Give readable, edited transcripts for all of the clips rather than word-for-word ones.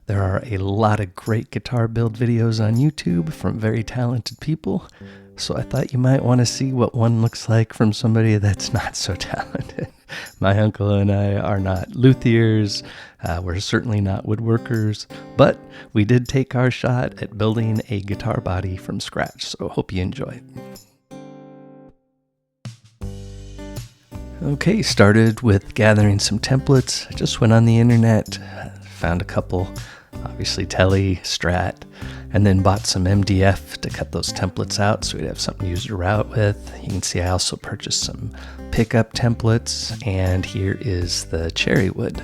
There are a lot of great guitar build videos on YouTube from very talented people, so I thought you might want to see what one looks like from somebody that's not so talented. My uncle and I are not luthiers, we're certainly not woodworkers, but we did take our shot at building a guitar body from scratch, so hope you enjoy. Okay, started with gathering some templates. I just went on the internet, found a couple, obviously Tele, Strat, and then bought some MDF to cut those templates out so we'd have something to use to route with. You can see I also purchased some pickup templates, and here is the Cherrywood,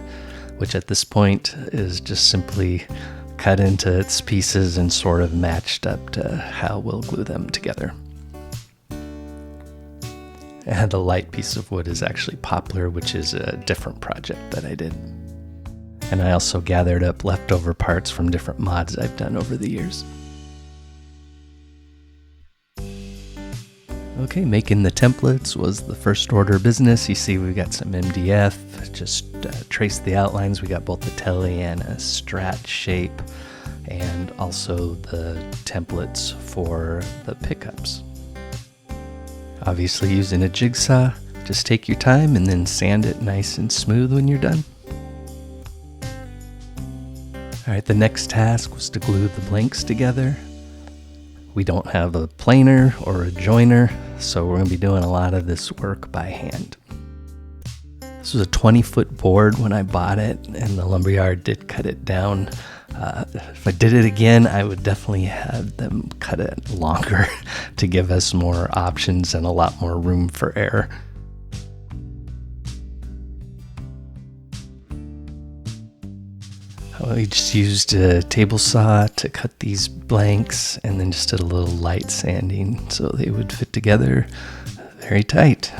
which at this point is just simply cut into its pieces and sort of matched up to how we'll glue them together. And the light piece of wood is actually poplar, which is a different project that I did. And I also gathered up leftover parts from different mods I've done over the years. Okay, making the templates was the first order of business. You see we got some MDF, just traced the outlines. We got both a Tele and a Strat shape, and also the templates for the pickups. Obviously using a jigsaw, just take your time and then sand it nice and smooth when you're done. Alright, the next task was to glue the blanks together. We don't have a planer or a joiner, so we're going to be doing a lot of this work by hand. This was a 20-foot board when I bought it, and the lumberyard did cut it down. If I did it again, I would definitely have them cut it longer to give us more options and a lot more room for error. We just used a table saw to cut these blanks and then just did a little light sanding so they would fit together very tight.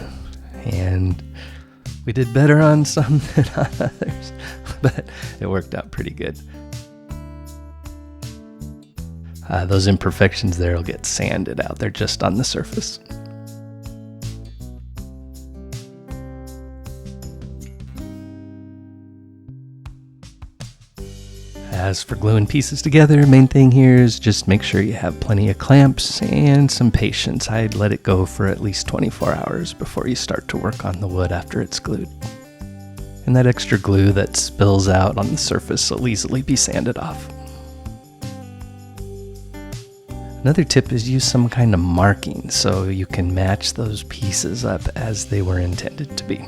And we did better on some than on others, but it worked out pretty good. Those imperfections there will get sanded out. They're just on the surface. As for gluing pieces together, main thing here is just make sure you have plenty of clamps and some patience. I'd let it go for at least 24 hours before you start to work on the wood after it's glued. And that extra glue that spills out on the surface will easily be sanded off. Another tip is use some kind of marking so you can match those pieces up as they were intended to be.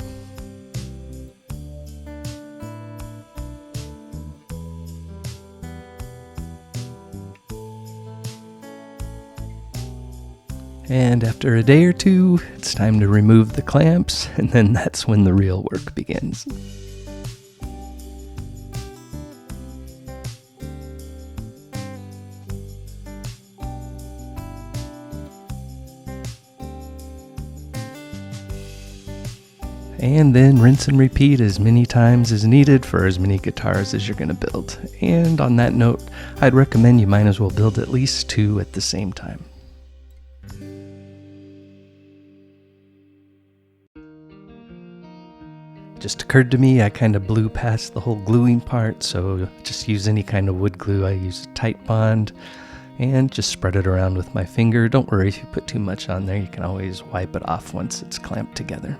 And after a day or two, it's time to remove the clamps, and then that's when the real work begins. And then rinse and repeat as many times as needed for as many guitars as you're going to build. And on that note, I'd recommend you might as well build at least 2 at the same time. Just occurred to me, I kind of blew past the whole gluing part, so just use any kind of wood glue. I use Tight Bond and just spread it around with my finger. Don't worry if you put too much on there, you can always wipe it off once it's clamped together.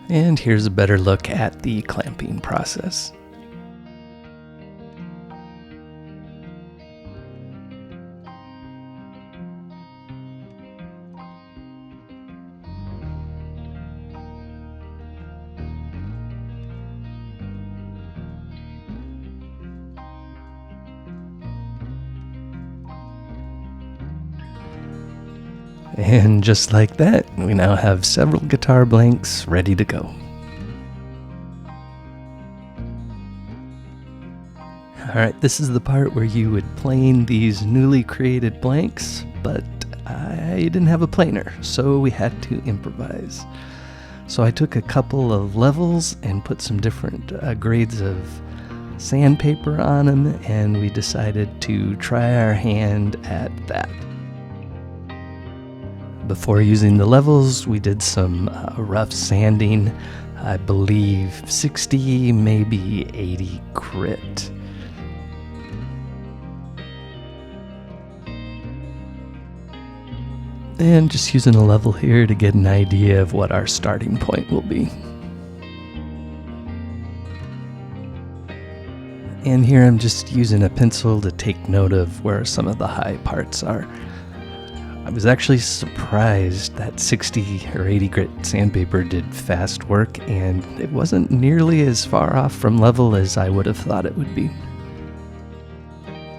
And here's a better look at the clamping process. And just like that, we now have several guitar blanks ready to go. Alright, this is the part where you would plane these newly created blanks, but I didn't have a planer, so we had to improvise. So I took a couple of levels and put some different grades of sandpaper on them, and we decided to try our hand at that. Before using the levels, we did some rough sanding. I believe 60, maybe 80 grit. And just using a level here to get an idea of what our starting point will be. And here I'm just using a pencil to take note of where some of the high parts are. I was actually surprised that 60 or 80 grit sandpaper did fast work, and it wasn't nearly as far off from level as I would have thought it would be.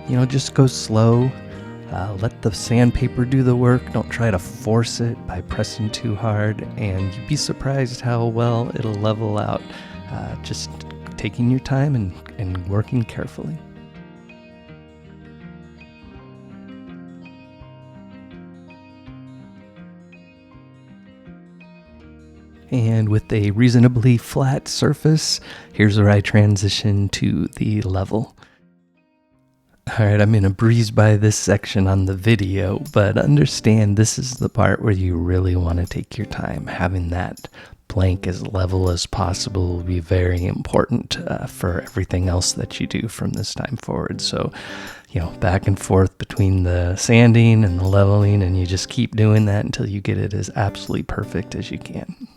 You know, just go slow. Let the sandpaper do the work. Don't try to force it by pressing too hard, and you'd be surprised how well it'll level out. Just taking your time and working carefully. And with a reasonably flat surface, here's where I transition to the level. Alright, I'm going to breeze by this section on the video, but understand this is the part where you really want to take your time. Having that blank as level as possible will be very important for everything else that you do from this time forward. So, you know, back and forth between the sanding and the leveling, and you just keep doing that until you get it as absolutely perfect as you can.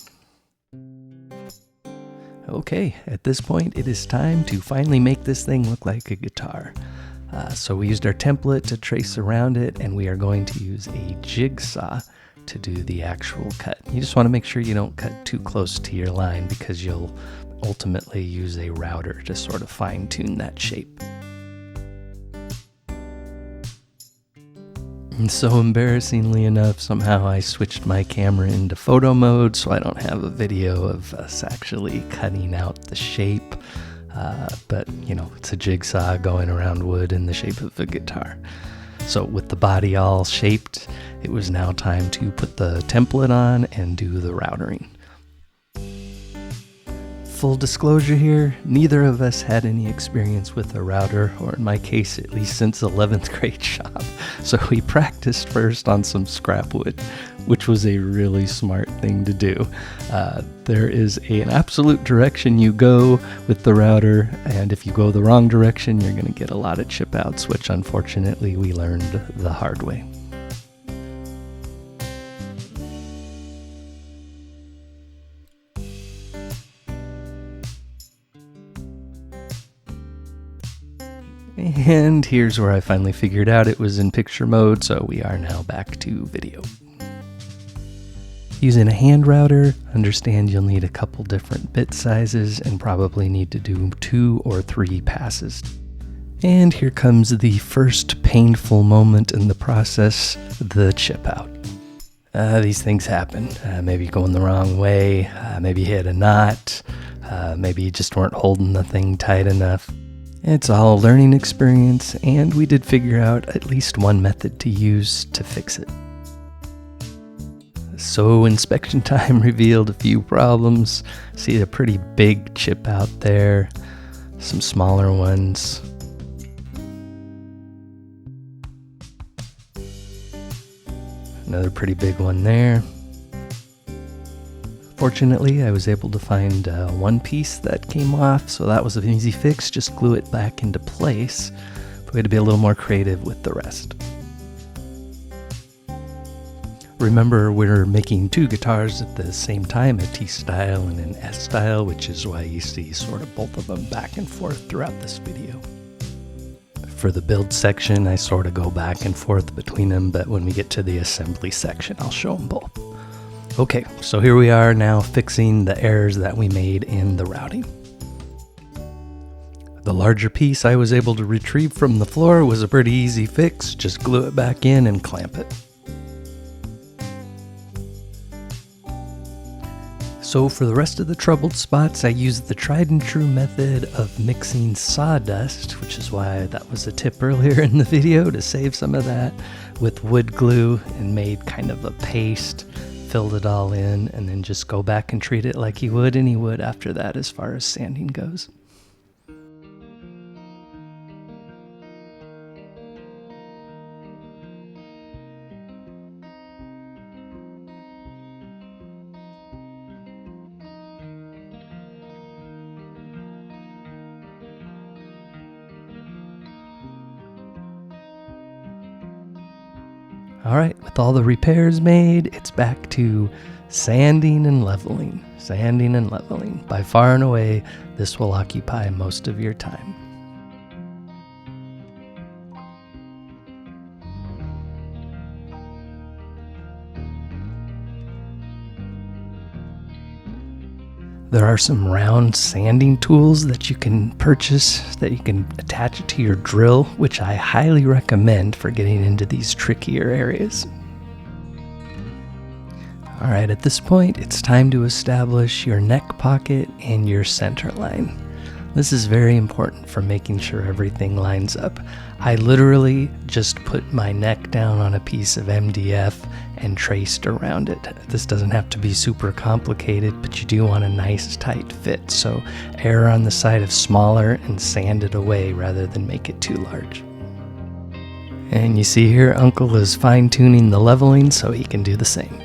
Okay, at this point it is time to finally make this thing look like a guitar. So we used our template to trace around it, and we are going to use a jigsaw to do the actual cut. You just want to make sure you don't cut too close to your line, because you'll ultimately use a router to sort of fine-tune that shape. And so embarrassingly enough, somehow I switched my camera into photo mode, so I don't have a video of us actually cutting out the shape. But, you know, it's a jigsaw going around wood in the shape of a guitar. So with the body all shaped, it was now time to put the template on and do the routering. Full disclosure here, neither of us had any experience with a router, or in my case, at least since 11th grade shop. So we practiced first on some scrap wood, which was a really smart thing to do. There is an absolute direction you go with the router, and if you go the wrong direction, you're going to get a lot of chip outs, which unfortunately we learned the hard way. And here's where I finally figured out it was in picture mode, so we are now back to video. Using a hand router, understand you'll need a couple different bit sizes and probably need to do 2 or 3 passes. And here comes the first painful moment in the process, the chip out. These things happen. Maybe going the wrong way, maybe you hit a knot, maybe you just weren't holding the thing tight enough. It's all a learning experience, and we did figure out at least one method to use to fix it. So inspection time revealed a few problems. See a pretty big chip out there, some smaller ones. Another pretty big one there. Fortunately, I was able to find one piece that came off, so that was an easy fix. Just glue it back into place. But we had to be a little more creative with the rest. Remember, we're making 2 guitars at the same time, a T-style and an S-style, which is why you see sort of both of them back and forth throughout this video. For the build section, I sort of go back and forth between them, but when we get to the assembly section, I'll show them both. Okay, so here we are now fixing the errors that we made in the routing. The larger piece I was able to retrieve from the floor was a pretty easy fix. Just glue it back in and clamp it. So for the rest of the troubled spots, I used the tried and true method of mixing sawdust, which is why that was a tip earlier in the video, to save some of that, with wood glue, and made kind of a paste. Filled it all in, and then just go back and treat it like you would any wood after that as far as sanding goes. All right, with all the repairs made, it's back to sanding and leveling. Sanding and leveling. By far and away, this will occupy most of your time. There are some round sanding tools that you can purchase that you can attach it to your drill, which I highly recommend for getting into these trickier areas. All right, at this point, it's time to establish your neck pocket and your center line. This is very important for making sure everything lines up. I literally just put my neck down on a piece of MDF and traced around it. This doesn't have to be super complicated, but you do want a nice tight fit. So err on the side of smaller and sand it away rather than make it too large. And you see here, Uncle is fine-tuning the leveling so he can do the same.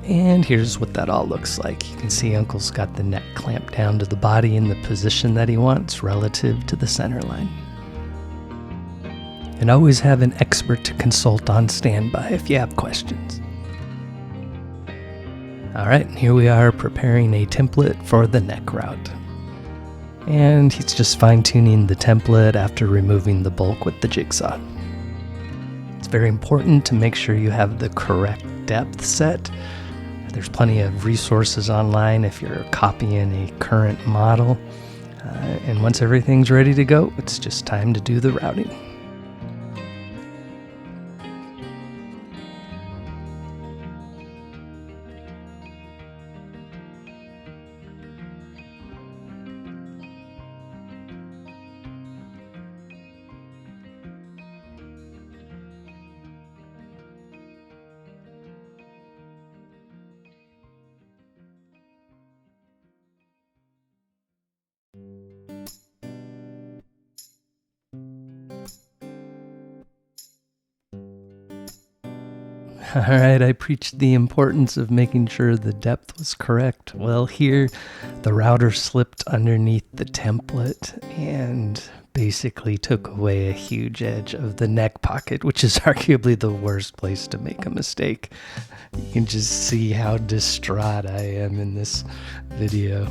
And here's what that all looks like. You can see Uncle's got the neck clamped down to the body in the position that he wants relative to the center line. And always have an expert to consult on standby if you have questions. Alright, here we are preparing a template for the neck route. And he's just fine-tuning the template after removing the bulk with the jigsaw. It's very important to make sure you have the correct depth set. There's plenty of resources online if you're copying a current model. And once everything's ready to go, it's just time to do the routing. Alright, I preached the importance of making sure the depth was correct. Well, here the router slipped underneath the template and basically took away a huge edge of the neck pocket, which is arguably the worst place to make a mistake. You can just see how distraught I am in this video.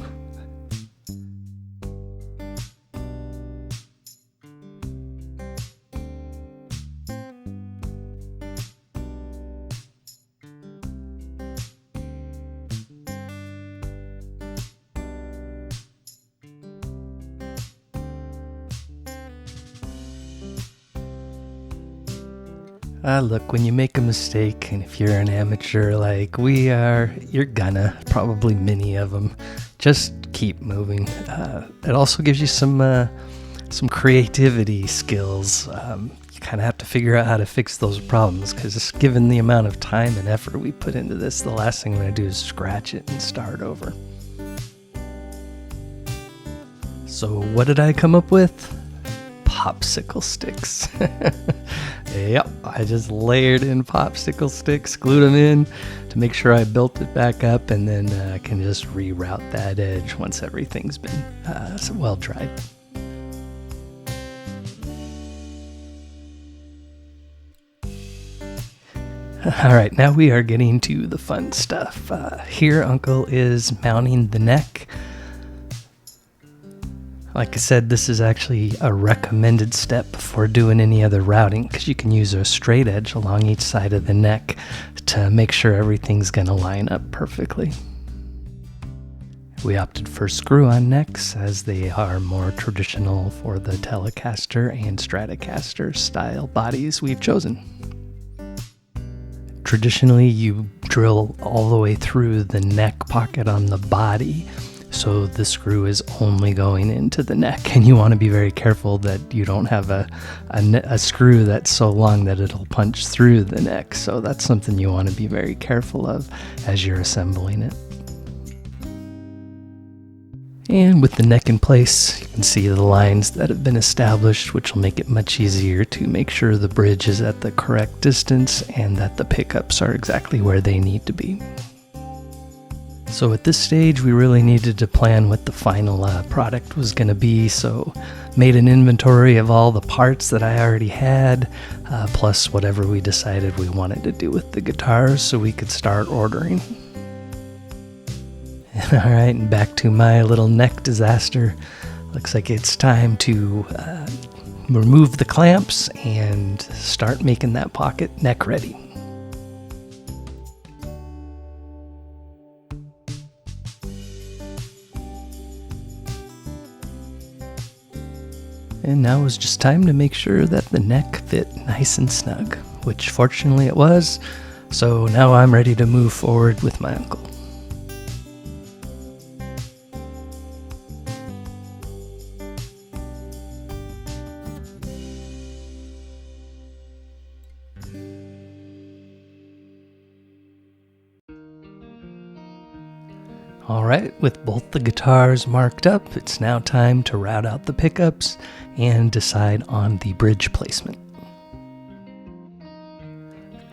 Look, when you make a mistake, and if you're an amateur like we are, you're gonna, probably many of them, just keep moving. It also gives you some creativity skills. You kind of have to figure out how to fix those problems, because given the amount of time and effort we put into this, the last thing I'm going to do is scratch it and start over. So what did I come up with? Popsicle sticks. Yep, I just layered in popsicle sticks, glued them in to make sure I built it back up, and then I can just reroute that edge once everything's been well dried. Alright, now we are getting to the fun stuff. Here Uncle is mounting the neck. Like I said, this is actually a recommended step before doing any other routing, because you can use a straight edge along each side of the neck to make sure everything's going to line up perfectly. We opted for screw-on necks, as they are more traditional for the Telecaster and Stratocaster style bodies we've chosen. Traditionally, you drill all the way through the neck pocket on the body, so the screw is only going into the neck, and you want to be very careful that you don't have a screw that's so long that it'll punch through the neck. So that's something you want to be very careful of as you're assembling it. And with the neck in place, you can see the lines that have been established, which will make it much easier to make sure the bridge is at the correct distance and that the pickups are exactly where they need to be. So at this stage, we really needed to plan what the final product was going to be, so made an inventory of all the parts that I already had, plus whatever we decided we wanted to do with the guitars so we could start ordering. Alright, and back to my little neck disaster. Looks like it's time to remove the clamps and start making that pocket neck ready. And now it's just time to make sure that the neck fit nice and snug, which fortunately it was. So now I'm ready to move forward with my uncle. Alright, with both the guitars marked up, it's now time to route out the pickups and decide on the bridge placement.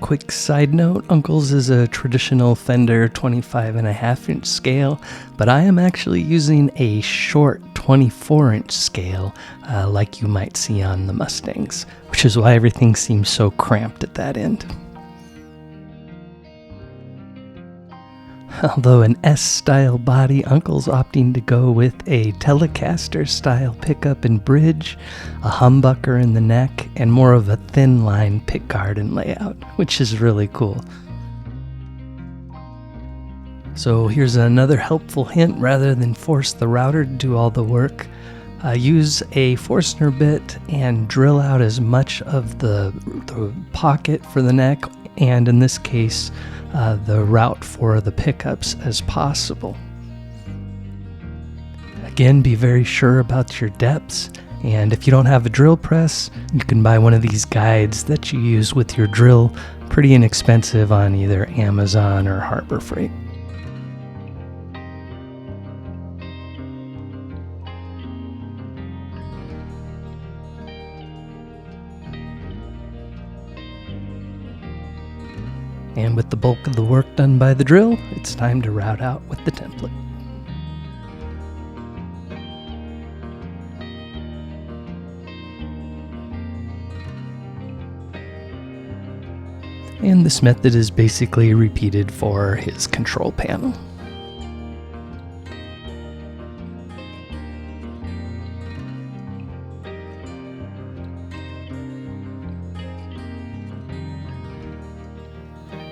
Quick side note, Uncle's is a traditional Fender 25.5-inch scale, but I am actually using a short 24-inch scale like you might see on the Mustangs, which is why everything seems so cramped at that end. Although an S-style body, Uncle's opting to go with a Telecaster-style pickup and bridge, a humbucker in the neck, and more of a thin-line pickguard and layout, which is really cool. So here's another helpful hint: rather than force the router to do all the work, use a Forstner bit and drill out as much of the pocket for the neck, and in this case, the route for the pickups as possible. Again, be very sure about your depths, and if you don't have a drill press, you can buy one of these guides that you use with your drill, pretty inexpensive on either Amazon or Harbor Freight. And with the bulk of the work done by the drill, it's time to route out with the template. And this method is basically repeated for his control panel.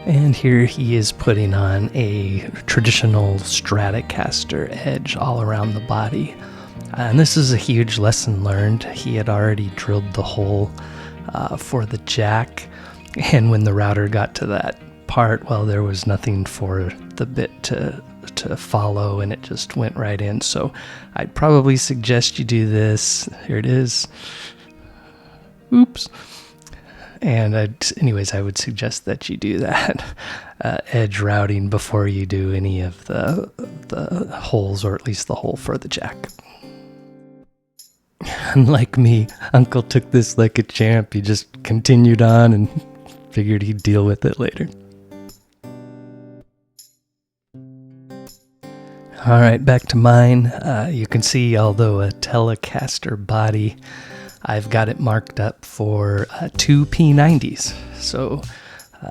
And here he is putting on a traditional Stratocaster edge all around the body. And this is a huge lesson learned. He had already drilled the hole for the jack, and when the router got to that part, well, there was nothing for the bit to follow, and it just went right in. So I'd probably suggest you do this. Here it is. Oops. And I would suggest that you do that edge routing before you do any of the holes, or at least the hole for the jack. Unlike me, Uncle took this like a champ. He just continued on and figured he'd deal with it later. Alright, back to mine. You can see, although a Telecaster body, I've got it marked up for 2 P90s, so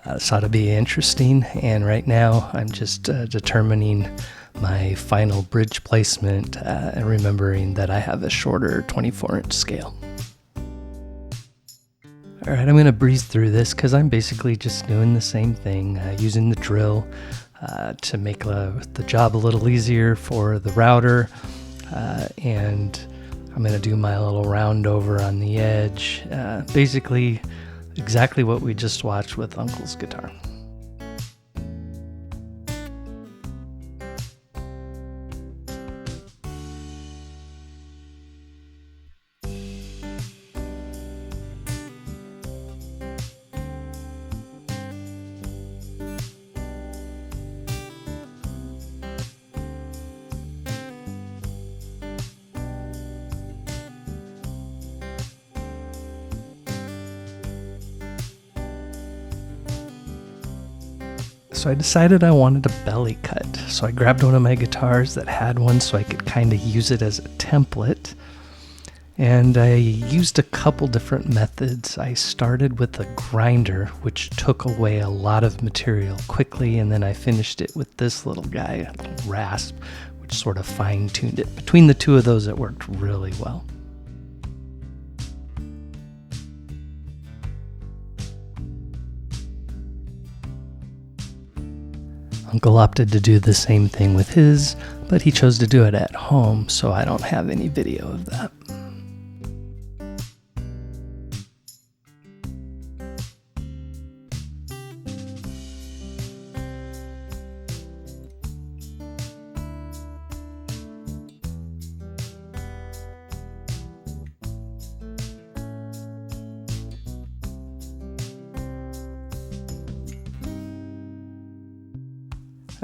this ought to be interesting. And right now I'm just determining my final bridge placement and remembering that I have a shorter 24-inch scale. Alright, I'm going to breeze through this because I'm basically just doing the same thing, using the drill to make the job a little easier for the router, and I'm going to do my little round over on the edge, basically exactly what we just watched with Uncle's guitar. So I decided I wanted a belly cut. So I grabbed one of my guitars that had one so I could kind of use it as a template. And I used a couple different methods. I started with a grinder, which took away a lot of material quickly, and then I finished it with this little guy, a little rasp, which sort of fine-tuned it. Between the two of those, it worked really well. Uncle opted to do the same thing with his, but he chose to do it at home, so I don't have any video of that.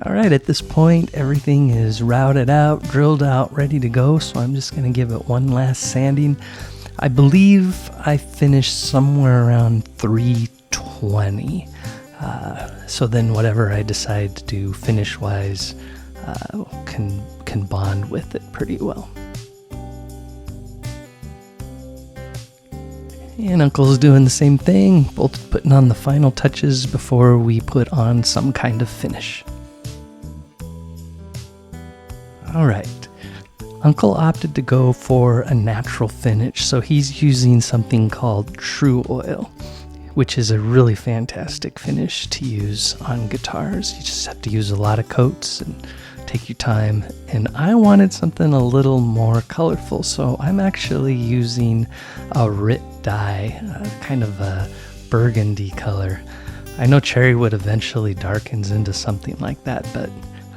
All right, at this point, everything is routed out, drilled out, ready to go, so I'm just going to give it one last sanding. I believe I finished somewhere around 320. So then whatever I decide to do finish-wise can bond with it pretty well. And Uncle's doing the same thing, both putting on the final touches before we put on some kind of finish. All right, Uncle opted to go for a natural finish, so he's using something called True Oil, which is a really fantastic finish to use on guitars. You just have to use a lot of coats and take your time. And I wanted something a little more colorful, so I'm actually using a Rit dye, kind of a burgundy color. I know Cherrywood eventually darkens into something like that, but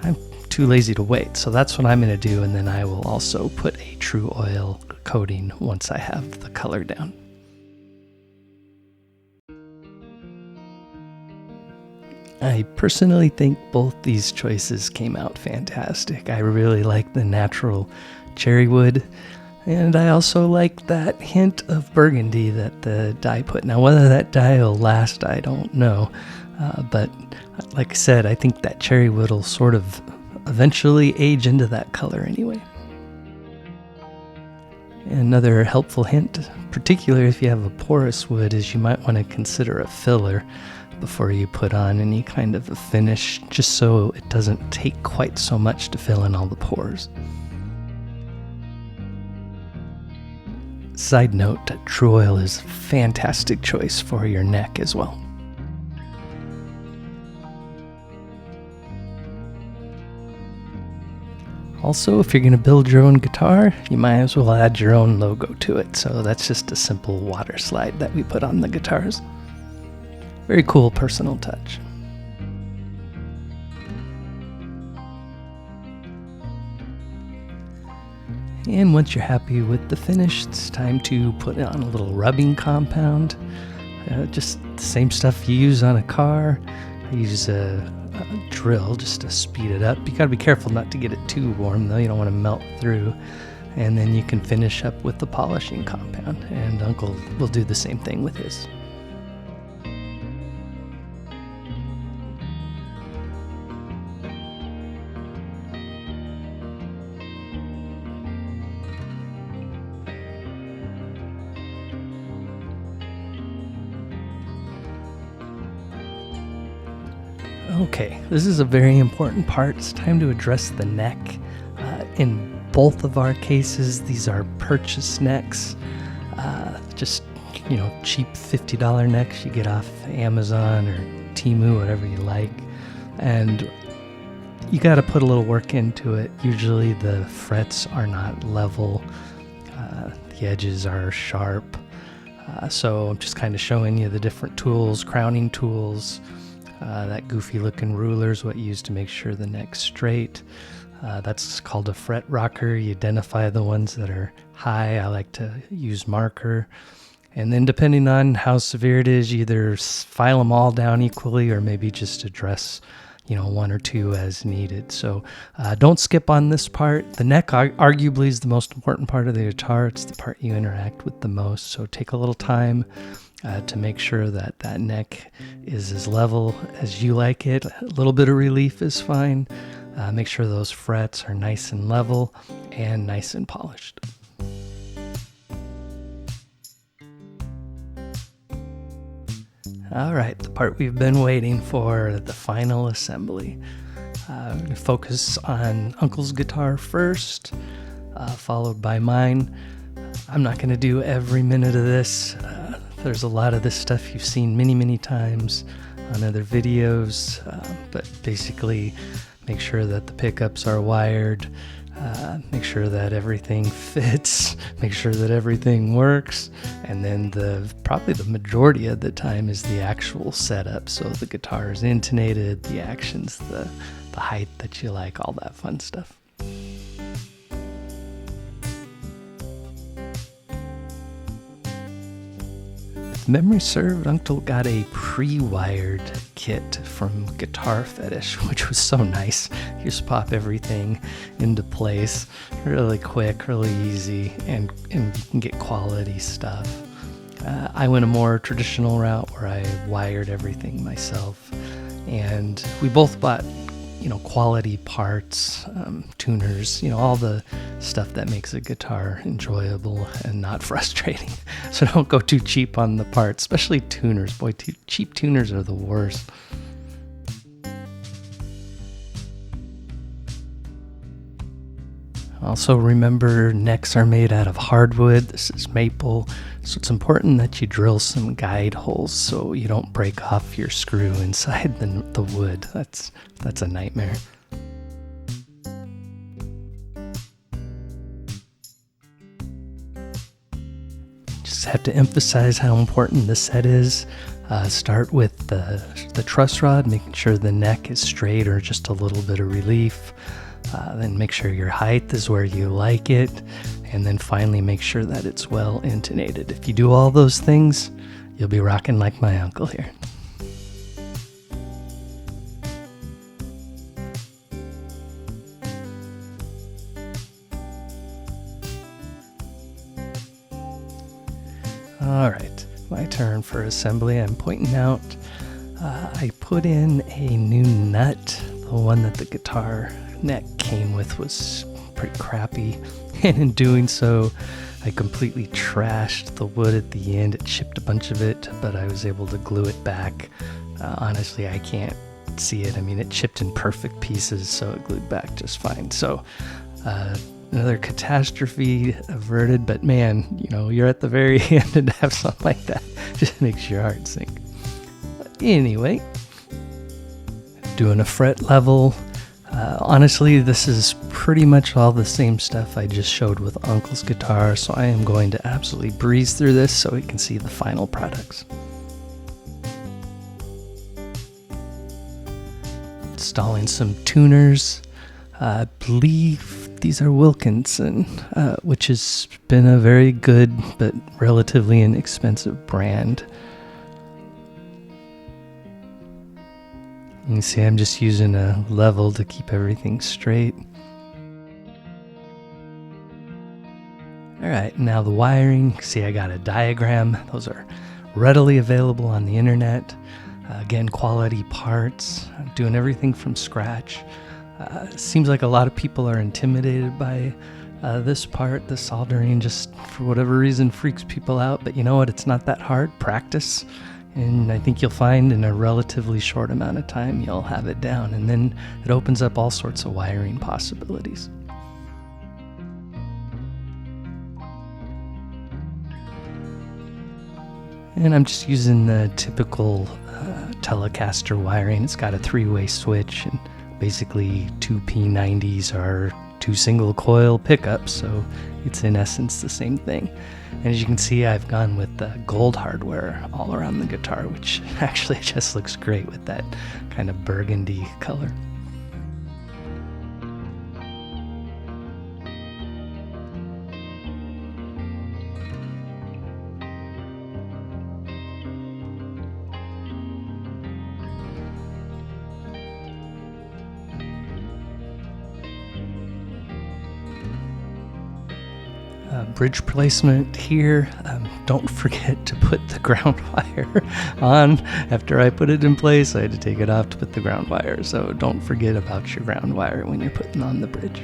I'm too lazy to wait, so that's what I'm going to do, and then I will also put a True Oil coating once I have the color down. I personally think both these choices came out fantastic. I really like the natural Cherrywood, and I also like that hint of burgundy that the dye put. Now, whether that dye will last, I don't know, but like I said, I think that Cherrywood will sort of eventually age into that color anyway. Another helpful hint, particularly if you have a porous wood, is you might want to consider a filler before you put on any kind of a finish, just so it doesn't take quite so much to fill in all the pores. Side note, True Oil is a fantastic choice for your neck as well. Also, if you're going to build your own guitar, you might as well add your own logo to it. So that's just a simple water slide that we put on the guitars. Very cool personal touch. And once you're happy with the finish, it's time to put on a little rubbing compound. Just the same stuff you use on a car. I use a drill just to speed it up. You gotta be careful not to get it too warm though, you don't want to melt through. And then you can finish up with the polishing compound, and Uncle will do the same thing with his. Okay, this is a very important part. It's time to address the neck. In both of our cases, these are purchase necks. Just, cheap $50 necks you get off Amazon or Temu, whatever you like. And you got to put a little work into it. Usually the frets are not level. The edges are sharp. So I'm just kind of showing you the different tools, crowning tools. That goofy looking ruler is what you use to make sure the neck's straight. That's called a fret rocker. You identify the ones that are high. I like to use marker. And then depending on how severe it is, you either file them all down equally or maybe just address one or two as needed. So don't skip on this part. The neck arguably is the most important part of the guitar. It's the part you interact with the most. So take a little time to make sure that that neck is as level as you like it. A little bit of relief is fine. Make sure those frets are nice and level and nice and polished. All right, the part we've been waiting for, the final assembly. I'm going to focus on Uncle's guitar first, followed by mine. I'm not going to do every minute of this. There's a lot of this stuff you've seen many, many times on other videos, but basically make sure that the pickups are wired, make sure that everything fits, make sure that everything works, and then probably the majority of the time is the actual setup. So the guitar is intonated, the actions, the height that you like, all that fun stuff. If memory served, Uncle got a pre-wired kit from Guitar Fetish, which was so nice. You just pop everything into place really quick, really easy, and you can get quality stuff. I went a more traditional route where I wired everything myself, and we both bought quality parts, tuners, all the stuff that makes a guitar enjoyable and not frustrating. So don't go too cheap on the parts, especially tuners. Boy, cheap tuners are the worst. Also remember, necks are made out of hardwood. This is maple, so it's important that you drill some guide holes so you don't break off your screw inside the wood. That's a nightmare. Just have to emphasize how important the set is. Start with the truss rod, making sure the neck is straight or just a little bit of relief. Then make sure your height is where you like it, and then finally make sure that it's well intonated. If you do all those things, you'll be rocking like my uncle here. All right, my turn for assembly. I'm pointing out I put in a new nut. The one that the guitar neck came with was pretty crappy, and in doing so I completely trashed the wood at the end. It chipped a bunch of it, but I was able to glue it back. Honestly, I can't see it. I mean, it chipped in perfect pieces, so it glued back just fine. So another catastrophe averted, but man, you're at the very end, and to have something like that just makes your heart sink. But anyway, doing a fret level. Honestly, this is pretty much all the same stuff I just showed with Uncle's guitar, so I am going to absolutely breeze through this so we can see the final products. Installing some tuners. I believe these are Wilkinson, which has been a very good but relatively inexpensive brand. You can see I'm just using a level to keep everything straight. Alright, now the wiring. See, I got a diagram. Those are readily available on the internet. Again, quality parts. I'm doing everything from scratch. Seems like a lot of people are intimidated by this part. The soldering just, for whatever reason, freaks people out. But you know what? It's not that hard. Practice. And I think you'll find in a relatively short amount of time you'll have it down, and then it opens up all sorts of wiring possibilities. And I'm just using the typical Telecaster wiring. It's got a 3-way switch, and basically 2 P90s are 2 single coil pickups, so it's in essence the same thing. And as you can see, I've gone with the gold hardware all around the guitar, which actually just looks great with that kind of burgundy color. bridge placement here. Don't forget to put the ground wire on. After I put it in place, I had to take it off to put the ground wire. So don't forget about your ground wire when you're putting on the bridge.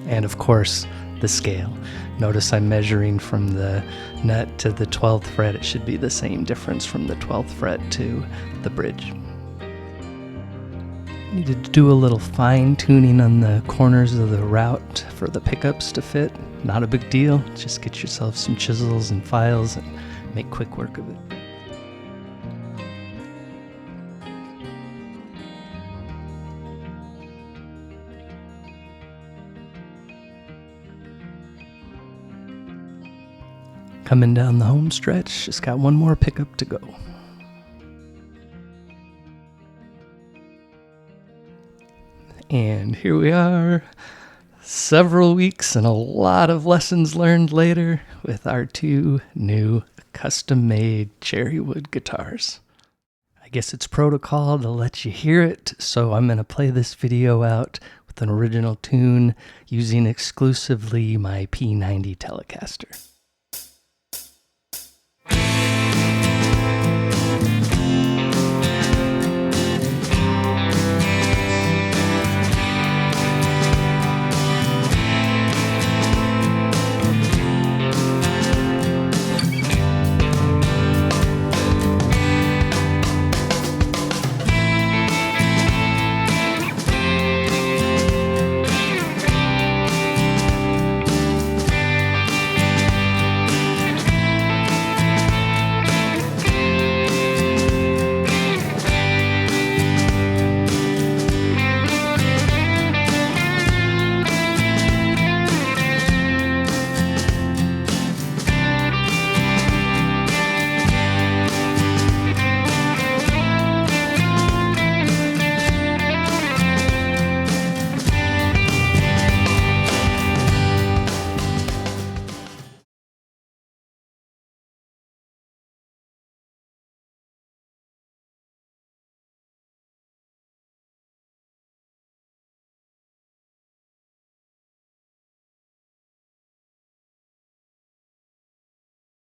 And of course, the scale. Notice I'm measuring from the nut to the 12th fret. It should be the same difference from the 12th fret to the bridge. Needed to do a little fine tuning on the corners of the route for the pickups to fit. Not a big deal. Just get yourself some chisels and files and make quick work of it. Coming down the home stretch, just got one more pickup to go. And here we are, several weeks and a lot of lessons learned later with our 2 new custom-made Cherrywood guitars. I guess it's protocol to let you hear it, so I'm going to play this video out with an original tune using exclusively my P90 Telecaster.